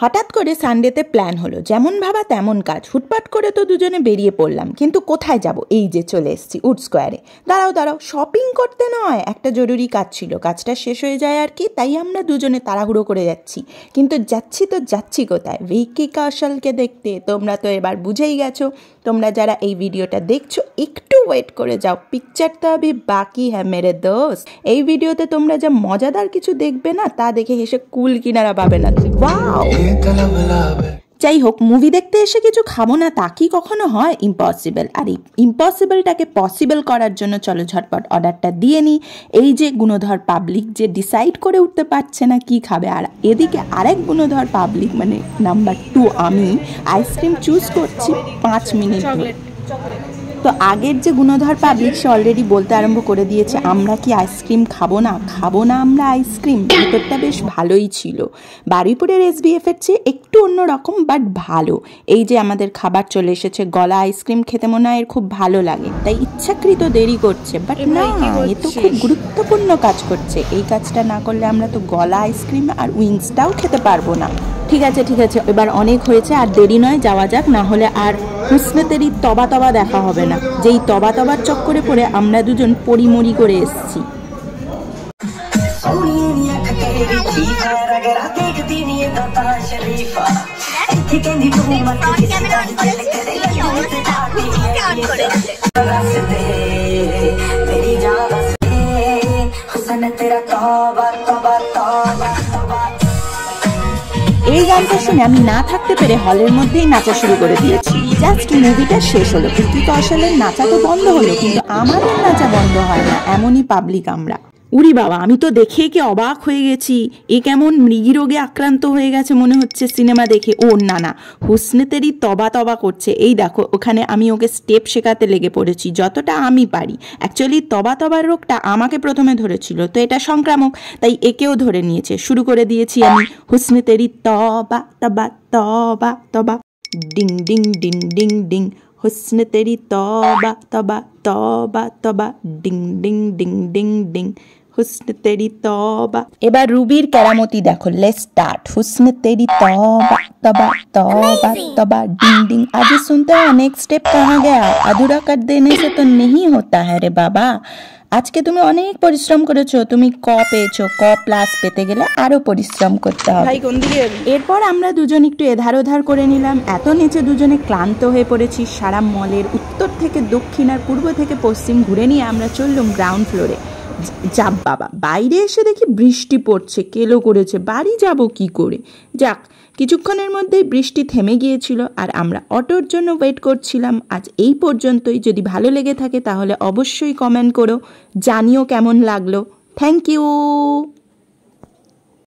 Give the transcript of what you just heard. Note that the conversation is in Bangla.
হঠাৎ করে সানডেতে প্ল্যান হলো, যেমন ভাবা তেমন কাজ। হুটপাট করে তো দুজনে বেরিয়ে পড়লাম, কিন্তু কোথায় যাব? এই যে চলে এসেছি উড স্কোয়ারে। দাঁড়াও, শপিং করতে নয়, একটা জরুরি কাজ ছিল, কাজটা শেষ হয়ে যায় আর কি, তাই আমরা দুজনে তাড়াহুড়ো করে যাচ্ছি। কিন্তু যাচ্ছি কোথায়? ভিকি কৌশলকে দেখতে। তোমরা তো এবার বুঝেই গেছো। তোমরা যারা এই ভিডিওটা দেখছো একটু ওয়েট করে যাও, পিকচার তো আভি বাকি হ্যাঁ মেরে দোস্ত। এই ভিডিওতে তোমরা যা মজাদার কিছু দেখবে না, তা দেখে হেসে কুল কিনারা পাবে না। ওয়াও! যাই হোক, মুভি দেখতে এসে কিছু খাবো না তা কি কখনো হয়? ইম্পসিবল। আর এই ইম্পসিবলটাকে পসিবল করার জন্য চলো ঝটপট অর্ডারটা দিয়ে নিই। এই যে গুণধর পাবলিক যে ডিসাইড করে উঠতে পারছে না কি খাবে, আর এদিকে আরেক গুণধর পাবলিক মানে নাম্বার 2 আমি আইসক্রিম চুজ করছি 5 মিনিট ধরে। তো আগের যে গুণধর পাবলিক সে অলরেডি বলতে আরম্ভ করে দিয়েছে, আমরা কি আইসক্রিম খাবো না আমরা আইসক্রিম। ভেতরটা বেশ ভালোই ছিল, বারুইপুরের SBF এর চেয়ে একটু অন্যরকম, বাট ভালো। এই যে আমাদের খাবার চলে এসেছে, গলা আইসক্রিম খেতে মনে হয় এর খুব ভালো লাগে, তাই ইচ্ছাকৃত দেরি করছে। বাট না, এ তো খুব গুরুত্বপূর্ণ কাজ করছে। এই কাজটা না করলে আমরা তো গলা আইসক্রিম আর উইংসটাও খেতে পারবো না। ঠিক আছে, এবার অনেক হয়েছে, আর দেরি নয়, যাওয়া যাক, না হলে আর হুসনে তেরি তবা দেখা হবে না। যেই তবার চক্করে পড়ে আমরা দুজন পরিমরি করে এসেছি। এই গানটা শুনে আমি না থাকতে পেরে হলের মধ্যেই নাচা শুরু করে দিয়েছি। জাস্ট মুভিটা শেষ হলো, ভিকি কৌশলের নাচা তো বন্ধ হলো, কিন্তু আমাদের নাচা বন্ধ হয় না। এমনই পাবলিক আমরা। উরি বাবা, আমি তো দেখে কি অবাক হয়ে গেছি। এ কেমন মৃগী রোগে আক্রান্ত হয়ে গেছে মনে হচ্ছে সিনেমা দেখে। ও না, হুসনে তেরি তবা করছে। এই দেখো, ওখানে আমি ওকে স্টেপ শেখাতে লেগে পড়েছি যতটা আমি পারি। অ্যাকচুয়ালি তবার রোগটা আমাকে প্রথমে ধরেছিল, তো এটা সংক্রামক, তাই একেও ধরে নিয়েছে। শুরু করে দিয়েছি আমি হুসনে তেরি তবা ডিং ডিং ডিং ডিং ডিং, হুসনে তেরি তবা ডিং ডিং ডিং ডিং ডিং, হুসনে তেরি তবা। এবার রুবির কেরামতি দেখো। Let's start. হুসনে তেরি तबा डिंग डिंग। आज सुनते हो नेक्स्ट स्टेप कहाँ गया? अधूरा कर देने से तो नहीं होता है रे बाबा। আজকে তুমি অনেক পরিশ্রম করেছো, তুমি ক পেয়েছো, ক প্লাস পেতে গেলে আরো পরিশ্রম করতে হবে। এরপর আমরা দুজন একটু এধার ওধার করে নিলাম। এত নিচে দুজনে ক্লান্ত হয়ে পড়েছি। সারা মলের উত্তর থেকে দক্ষিণ আর পূর্ব থেকে পশ্চিম ঘুরে নিয়ে আমরা চললাম গ্রাউন্ড ফ্লোরে। যাব বাবা, বাইরে এসে দেখি বৃষ্টি পড়ছে, কেলো করেছে, বাড়ি যাব কি করে? যাক, কিছুক্ষণের মধ্যেই বৃষ্টি থেমে গিয়েছিল আর আমরা অটোর জন্য ওয়েট করছিলাম। আজ এই পর্যন্তই। যদি ভালো লেগে থাকে তাহলে অবশ্যই কমেন্ট করো, জানিও কেমন লাগলো। Thank you.